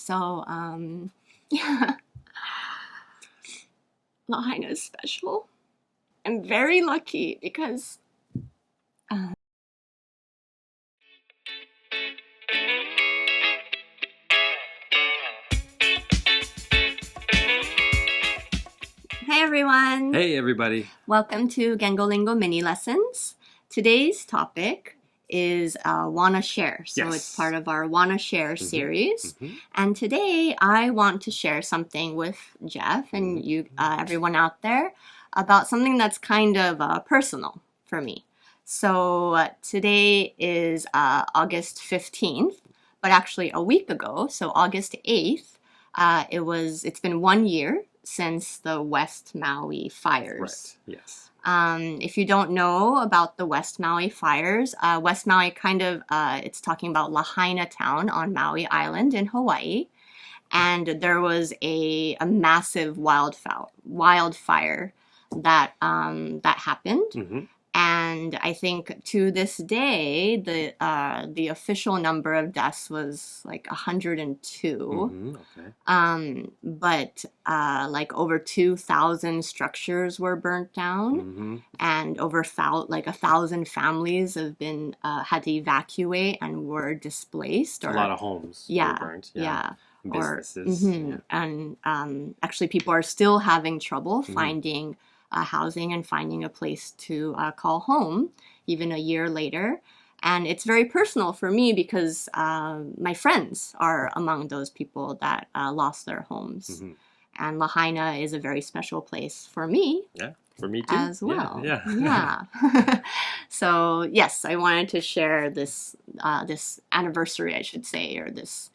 So, yeah, Lahaina is special. I'm very lucky because Hi everyone! Hey everybody! Welcome to Gengolingo mini lessons. Today's topic is Wanna Share. So it's part of our Wanna Share series. And today I want to share something with Jeff and you, everyone out there, about something that's kind of personal for me. So today is August 15th, but actually a week ago, so August 8th, it's been 1 year since the West Maui Fires. Right, yes. If you don't know about the West Maui Fires, West Maui it's talking about Lahaina town on Maui Island in Hawaii. And there was a massive wildfire that happened. And I think to this day, the official number of deaths was like 102. But like over 2,000 structures were burnt down, and over 1,000 families have been had to evacuate and were displaced. A lot of homes were burnt. Businesses. And actually, people are still having trouble finding housing and finding a place to call home even a year later. And it's very personal for me because my friends are among those people that lost their homes. And Lahaina is a very special place for me. Yeah, for me too. As well. Yeah. So yes, I wanted to share this this anniversary, I should say, or this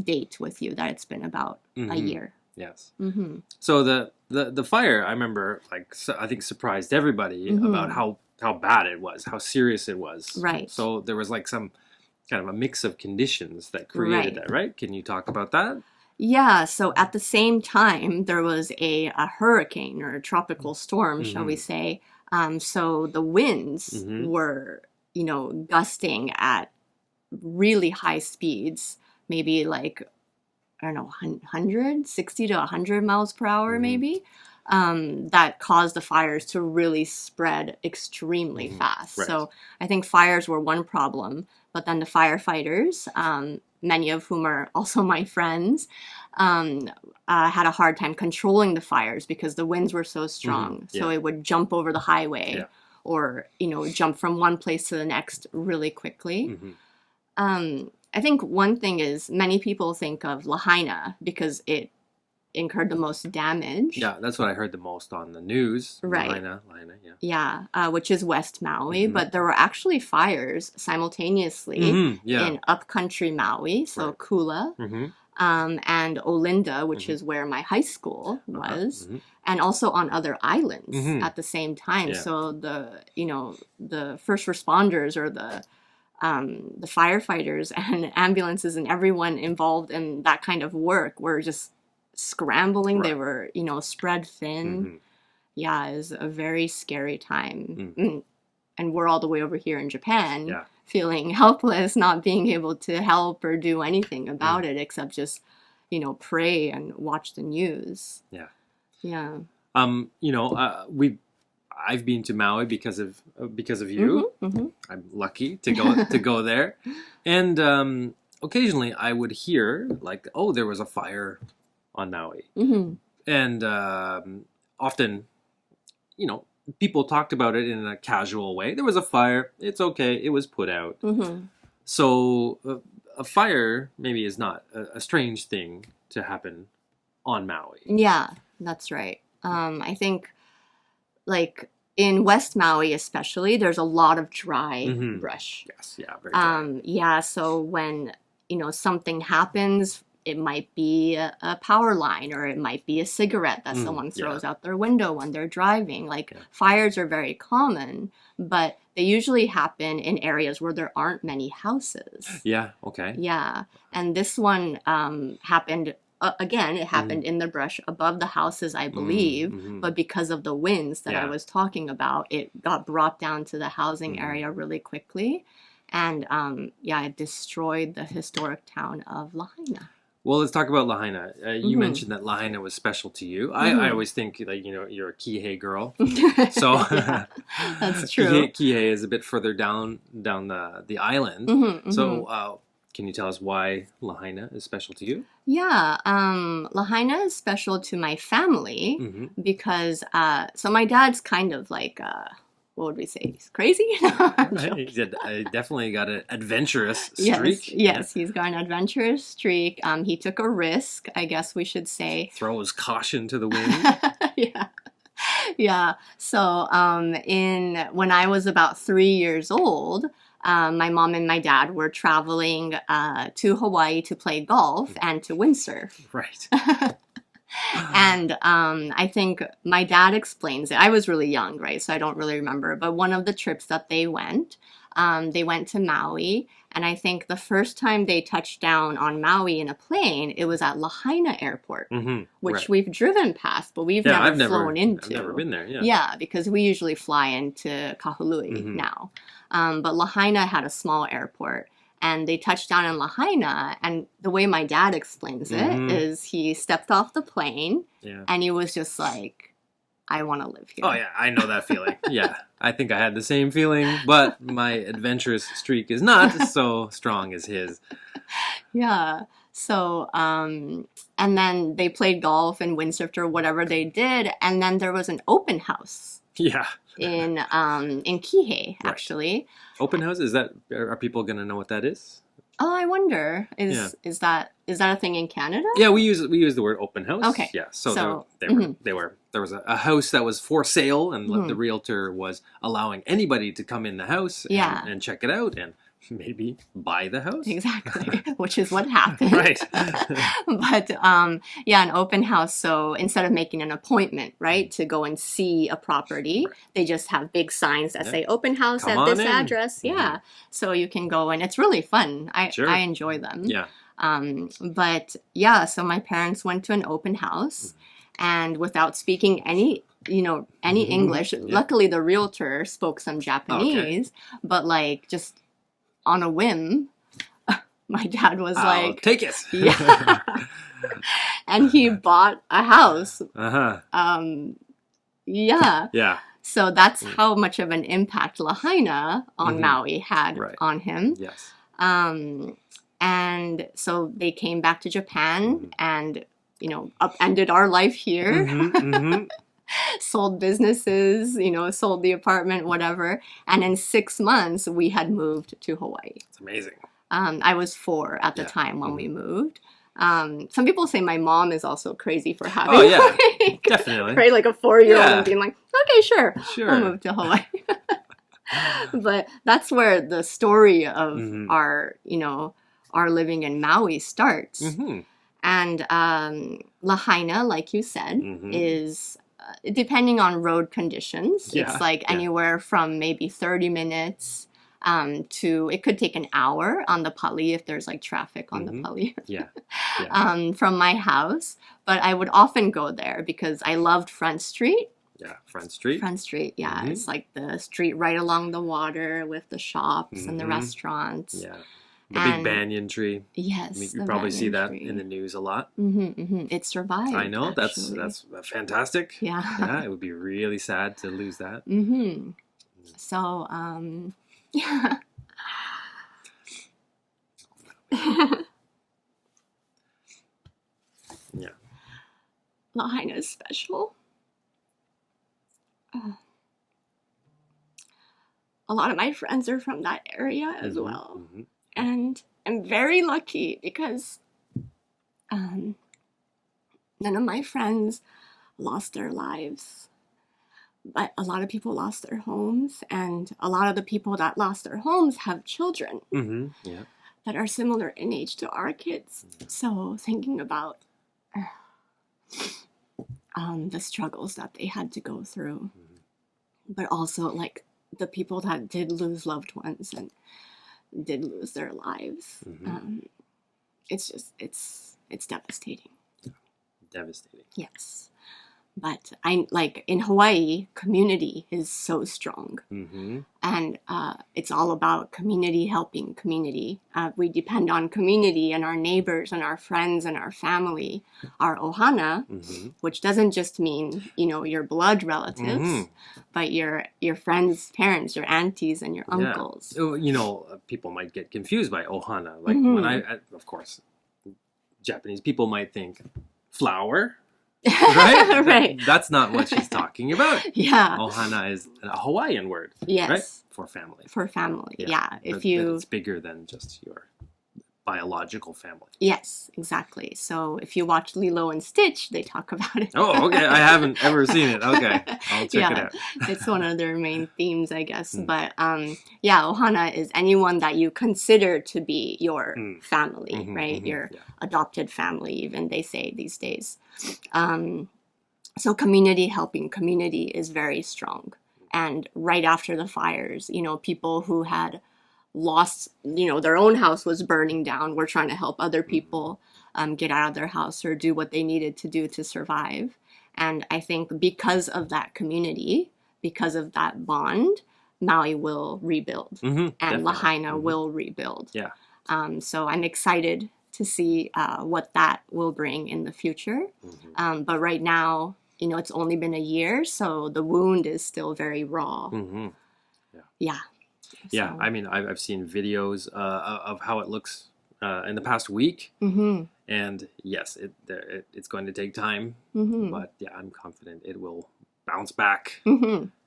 date with you, that it's been about a year. Yes. So the fire, I remember, I think surprised everybody about how bad it was, how serious it was. Right. So there was like some kind of a mix of conditions that created that, right? Can you talk about that? Yeah. So at the same time, there was a hurricane or a tropical storm, shall we say. So the winds were, gusting at really high speeds, maybe like, I don't know, 60 to 100 miles per hour, maybe, that caused the fires to really spread extremely fast. Right. So I think fires were one problem, but then the firefighters, many of whom are also my friends, had a hard time controlling the fires because the winds were so strong. So it would jump over the highway or, jump from one place to the next really quickly. I think one thing is many people think of Lahaina because it incurred the most damage. Yeah, that's what I heard the most on the news. Right. Lahaina, yeah. Yeah, which is West Maui, but there were actually fires simultaneously in upcountry Maui, so Kula, and Olinda, which is where my high school was, and also on other islands at the same time. Yeah. So the first responders or the firefighters and ambulances and everyone involved in that kind of work were just scrambling. They were, spread thin. Yeah, it was a very scary time. And we're all the way over here in Japan, feeling helpless, not being able to help or do anything about it except just, pray and watch the news. Yeah. Yeah. I've been to Maui because of you. I'm lucky to go there, and occasionally I would hear like, oh, there was a fire on Maui, and often, people talked about it in a casual way. There was a fire. It's okay. It was put out. So a fire maybe is not a strange thing to happen on Maui. Yeah, that's right. I think, like, in West Maui especially, there's a lot of dry brush. Yes, yeah, very dry. So when, something happens, it might be a power line or it might be a cigarette that someone throws out their window when they're driving. Fires are very common, but they usually happen in areas where there aren't many houses. Yeah, okay. Yeah, and this one happened again, it happened in the brush above the houses, I believe, but because of the winds that I was talking about, it got brought down to the housing area really quickly. And it destroyed the historic town of Lahaina. Well, let's talk about Lahaina. You Mhm. mentioned that Lahaina was special to you. Mhm. I always think like you're a Kihei girl, so Yeah, that's true. Kihei is a bit further down the island. Mhm, So can you tell us why Lahaina is special to you? Yeah, Lahaina is special to my family Mm-hmm. because so my dad's kind of like what would we say? He's crazy. I'm joking. He definitely got an adventurous Yes, streak. yes, he's got an adventurous streak. He took a risk, I guess we should say. Throws caution to the wind. Yeah. Yeah. So when I was about 3 years old, my mom and my dad were traveling to Hawaii to play golf and to windsurf. Right. And I think my dad explains it. I was really young, right? So I don't really remember. But one of the trips that they went to Maui. And I think the first time they touched down on Maui in a plane, it was at Lahaina Airport, Mm-hmm. which Right. we've driven past, but we've Yeah, never flown into. I've never been there. Yeah. Yeah, because we usually fly into Kahului Mhm. now. But Lahaina had a small airport. And they touched down in Lahaina, and the way my dad explains it Mhm. is he stepped off the plane, Yeah. and he was just like, I want to live here. Oh yeah, I know that feeling. Yeah, I think I had the same feeling, but my adventurous streak is not so strong as his. Yeah. So, and then they played golf and windsurfed or whatever they did, and then there was an open house Yeah. in Kihei, actually. Open house, are people gonna know what that is? Oh, I wonder, is that a thing in Canada? Yeah, we use the word open house. Okay. Yeah. So, So, there was a house that was for sale, and Mhm. the realtor was allowing anybody to come in the house Yeah. and check it out and maybe buy the house. Exactly, which is what happened. Right. But an open house. So instead of making an appointment, right, to go and see a property, they just have big signs that Yeah. say open house Come at this on in. address. Mhm. Yeah, so you can go and it's really fun. Sure. I enjoy them. Yeah. But yeah, so my parents went to an open house, and without speaking any Mhm. English, Yeah. luckily the realtor spoke some Japanese, but like just on a whim, my dad was I'll like, take it. yeah. And he bought a house. Uh-huh. Yeah. Yeah. So that's how much of an impact Lahaina on Mhm. Maui had Right. on him. Yes. And so they came back to Japan Mhm. and, upended our life here. Mhm, mhm. Sold businesses, sold the apartment, whatever. And in 6 months, we had moved to Hawaii. It's amazing. I was 4 at the Yeah. time when we moved. Some people say my mom is also crazy for having Oh, yeah. like, Definitely. right, like a 4-year-old Yeah. and being like, okay, sure, Sure. we'll move to Hawaii. But that's where the story of Mhm. our living in Maui starts. Mhm. And Lahaina, like you said, Mhm. is depending on road conditions. Yeah, It's like yeah. anywhere from maybe 30 minutes to it could take an hour on the pali if there's like traffic on the Mhm. pali Yeah. Yeah. from my house. But I would often go there because I loved Front Street. Yeah. Front Street. Front Street, yeah, Mhm. it's like the street right along the water with the shops and the Mhm. restaurants. Yeah. The And- big banyan tree. Yes, You the probably see banyan that tree. in the news a lot. It survived. I know. actually. That's fantastic. Yeah. Yeah. It would be really sad to lose that. So, yeah. Yeah. Lahaina is special. A lot of my friends are from that area as Mhm, well. mhm. And I'm very lucky because none of my friends lost their lives. But a lot of people lost their homes, and a lot of the people that lost their homes have children Mhm. Yeah. that are similar in age to our kids. So thinking about the struggles that they had to go through, but also like the people that did lose loved ones and did lose their lives. Mhm. It's just it's devastating. Devastating. Yes. But in Hawaii, community is so strong. And it's all about community helping community. We depend on community and our neighbors and our friends and our family. Our ohana, which doesn't just mean, your blood relatives, but your friends' parents, your aunties and your uncles. People might get confused by ohana. Like when of course, Japanese people might think flower. Right? Right. That's not what she's talking about. Yeah. Ohana is a Hawaiian word. Yes. Right? For family. For family. Yeah. It's bigger than just your biological family. Yes, exactly. So if you watch Lilo and Stitch, they talk about it. Oh, okay. I haven't ever seen it. Okay. I'll check it out. It's one of their main themes, I guess. But ohana is anyone that you consider to be your family, right? Your adopted family, even they say these days. So community helping community is very strong. And right after the fires, people who had lost, their own house was burning down. We're trying to help other people get out of their house or do what they needed to do to survive. And I think because of that community, because of that bond, Maui will rebuild and Lahaina will rebuild. Yeah. So I'm excited to see what that will bring in the future. But right now, it's only been a year, so the wound is still very raw. Yeah. Yeah, I mean, I've seen videos of how it looks in the past week, and yes, it's going to take time, but yeah, I'm confident it will bounce back.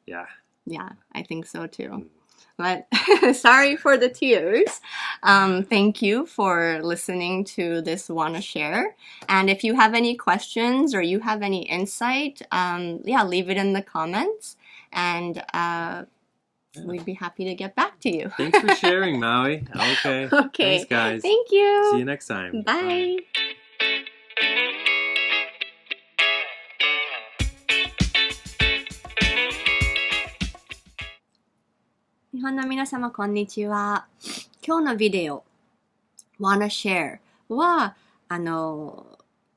Yeah, I think so too. But sorry for the tears. Thank you for listening to this Wanna Share. And if you have any questions or you have any insight, leave it in the comments. And we'd be happy to get back to you. Thanks for sharing, Maui. Okay. Okay. Thanks, guys. Thank you. See you next time. Bye. 日本の皆様、こんにちは。今日のビデオ、Wanna Share は、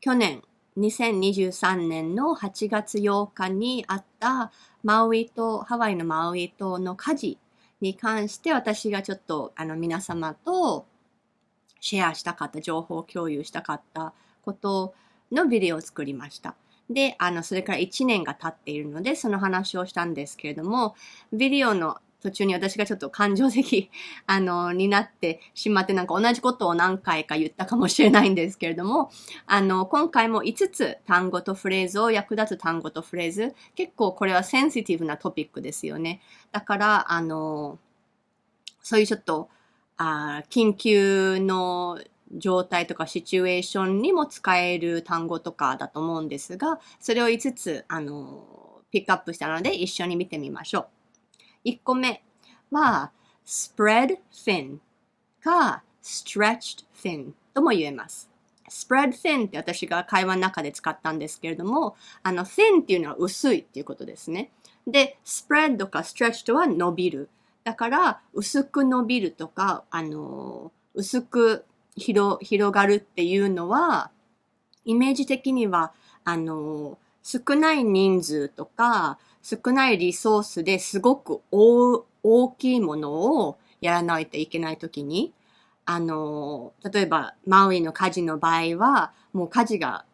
去年、2023年の8月8日にあったハワイのマウイ島の火事に関して私がちょっと皆様とシェアしたかった情報を共有したかったことのビデオを作りました。で、それから1年が経っているのでその話をしたんですけれども、ビデオの途中に私がちょっと感情的になってしまってなんか同じことを何回か言ったかもしれないんですけれども、今回も5つ単語とフレーズを役立つ単語とフレーズ、結構これはセンシティブなトピックですよね。だからそういうちょっと緊急の状態とかシチュエーションにも使える単語とかだと思うんですが、それを5つピックアップしたので一緒に見てみましょう。1個目は spread thin か stretched thin とも言えます。spread thin って私が会話の中で使ったんですけれども、thin っていうのは薄いっていうことですね。で、spread か stretched は伸びる。だから薄く伸びるとか、薄く広がるっていうのは、イメージ的には、少ない人数とか、少ないリソースですごく大きいものをやらないといけないときに、例えばマウイの火事の場合は、もう火事が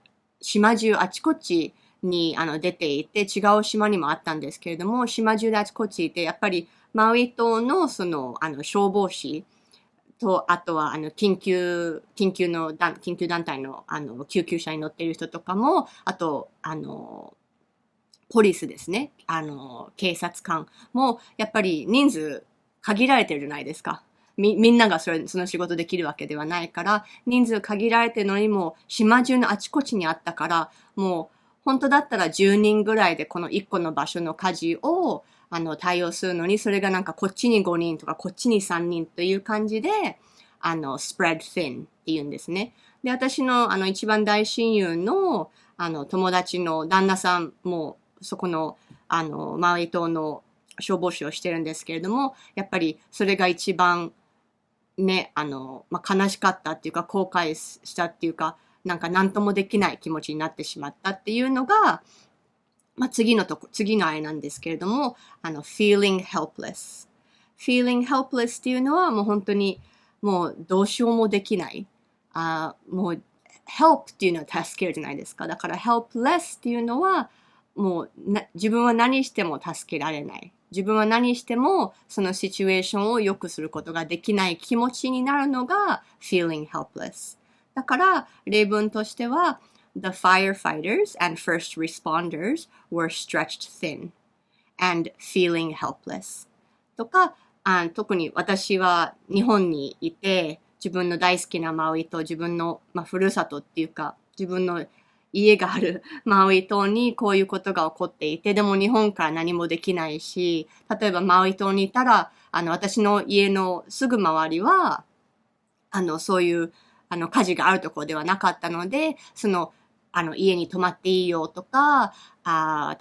島中あちこちに出ていて、違う島にもあったんですけれども、島中であちこちいて、やっぱりマウイ島の消防士と、あとは緊急団体の救急車に乗っている人とかも、あとポリスですね。警察官も、やっぱり人数限られてるじゃないですか。みんながその仕事できるわけではないから、人数限られてるのにも、島中のあちこちにあったから、もう、本当だったら10人ぐらいでこの1個の場所の火事を、対応するのに、それがなんかこっちに5人とか、こっちに3人という感じで、spread thin って言うんですね。で、私の一番大親友の、友達の旦那さんも、そこの、マウイ島の消防士をしてるんですけれども、やっぱりそれが一番ね、悲しかったっていうか、後悔したっていうか、なんか何ともできない気持ちになってしまったっていうのが、次のあれなんですけれども、feeling helpless。feeling helpless っていうのはもう本当にもうどうしようもできない。もう help っていうのは助けるじゃないですか。だから helpless っていうのはもう自分は何しても助けられない。自分は何してもそのシチュエーションを良くすることができない気持ちになるのが feeling helpless。だから例文としてはThe firefighters and first responders were stretched thin and feeling helpless. とか、特に私は日本にいて、自分の大好きなマウイ島、自分の、ふるさとっていうか、自分の家があるマウイ島にこういうことが起こっていて、でも日本から何もできないし、例えばマウイ島にいたら、私の家のすぐ周りは、そういう火事があるところではなかったので、家に泊まっていいよとか、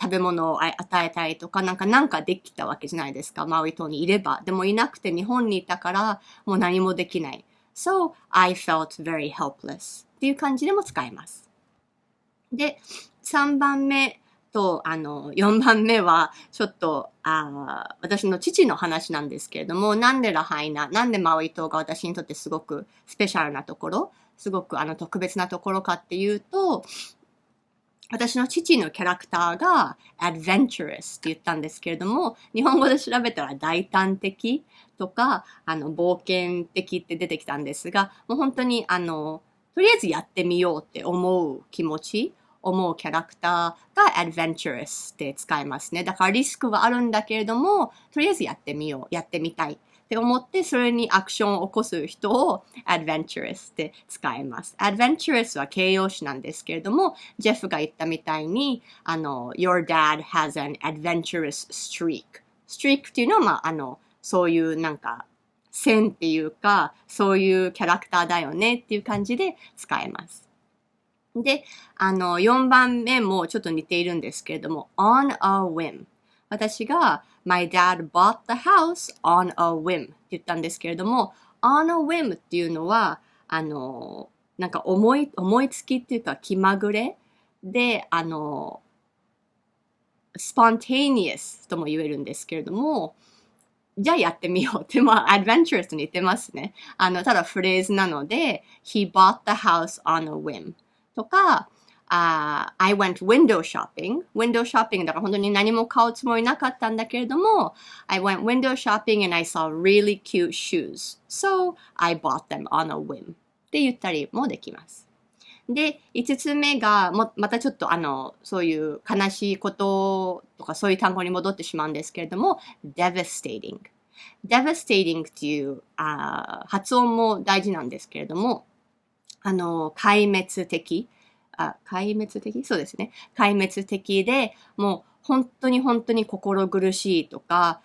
食べ物を与えたいとか、なんかできたわけじゃないですか。マウイ島にいれば。でもいなくて日本にいたから、もう何もできない。So, I felt very helpless っていう感じでも使えます。で、3番目と、4番目は、ちょっと、私の父の話なんですけれども、なんでラハイナ、なんでマウイ島が私にとってすごくスペシャルなところ、すごく特別なところかっていうと、私の父のキャラクターが adventurous って言ったんですけれども、日本語で調べたら大胆的とか、冒険的って出てきたんですが、もう本当にとりあえずやってみようって思う気持ち、思うキャラクターが adventurous って使えますね。だからリスクはあるんだけれども、とりあえずやってみよう、やってみたい。って思って、それにアクションを起こす人を adventurous って使えます。adventurous は形容詞なんですけれども、ジェフが言ったみたいに、your dad has an adventurous streak。streak っていうのは、そういう線っていうか、そういうキャラクターだよねっていう感じで使えます。で、4番目もちょっと似ているんですけれども、on a whim。私がMy dad bought the house on a whim って言ったんですけれども、on a whim っていうのは、思いつきっていうか気まぐれで、spontaneous とも言えるんですけれども、じゃあやってみようって、adventurous に似てますね。ただフレーズなので、he bought the house on a whim とか、I went window shopping。window shopping だから本当に何も買うつもりなかったんだけれども、I went window shopping and I saw really cute shoes. So, I bought them on a whim. って言ったりもできます。で、5つ目が、またちょっとそういう悲しいこととかそういう単語に戻ってしまうんですけれども、devastating。devastating っていう発音も大事なんですけれども、壊滅的。壊滅的そうですね。壊滅的で、もう本当に心苦しいとか、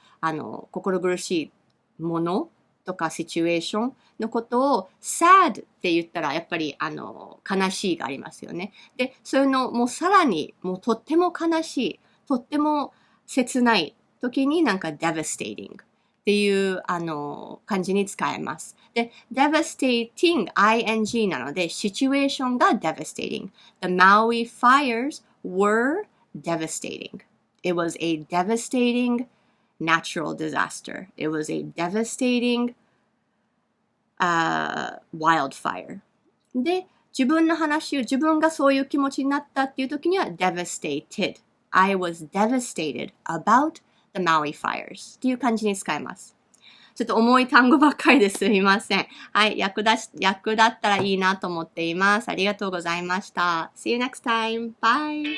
心苦しいものとかシチュエーションのことを sad って言ったらやっぱり悲しいがありますよね。で、そういうのもうさらにもうとっても悲しい、とっても切ない時にdevastating。っていう感じに使えます。で、devastating, ing なので、シチュエーションが devastating. The Maui Fires were devastating. It was a devastating natural disaster. It was a devastating wildfire. で、自分の話を、自分がそういう気持ちになったっていう時には devastated. I was devastated about the Maui Fires っていう感じに使えます。ちょっと重い単語ばっかりですみません。はい、役立ったらいいなと思っています。ありがとうございました。See you next time. Bye!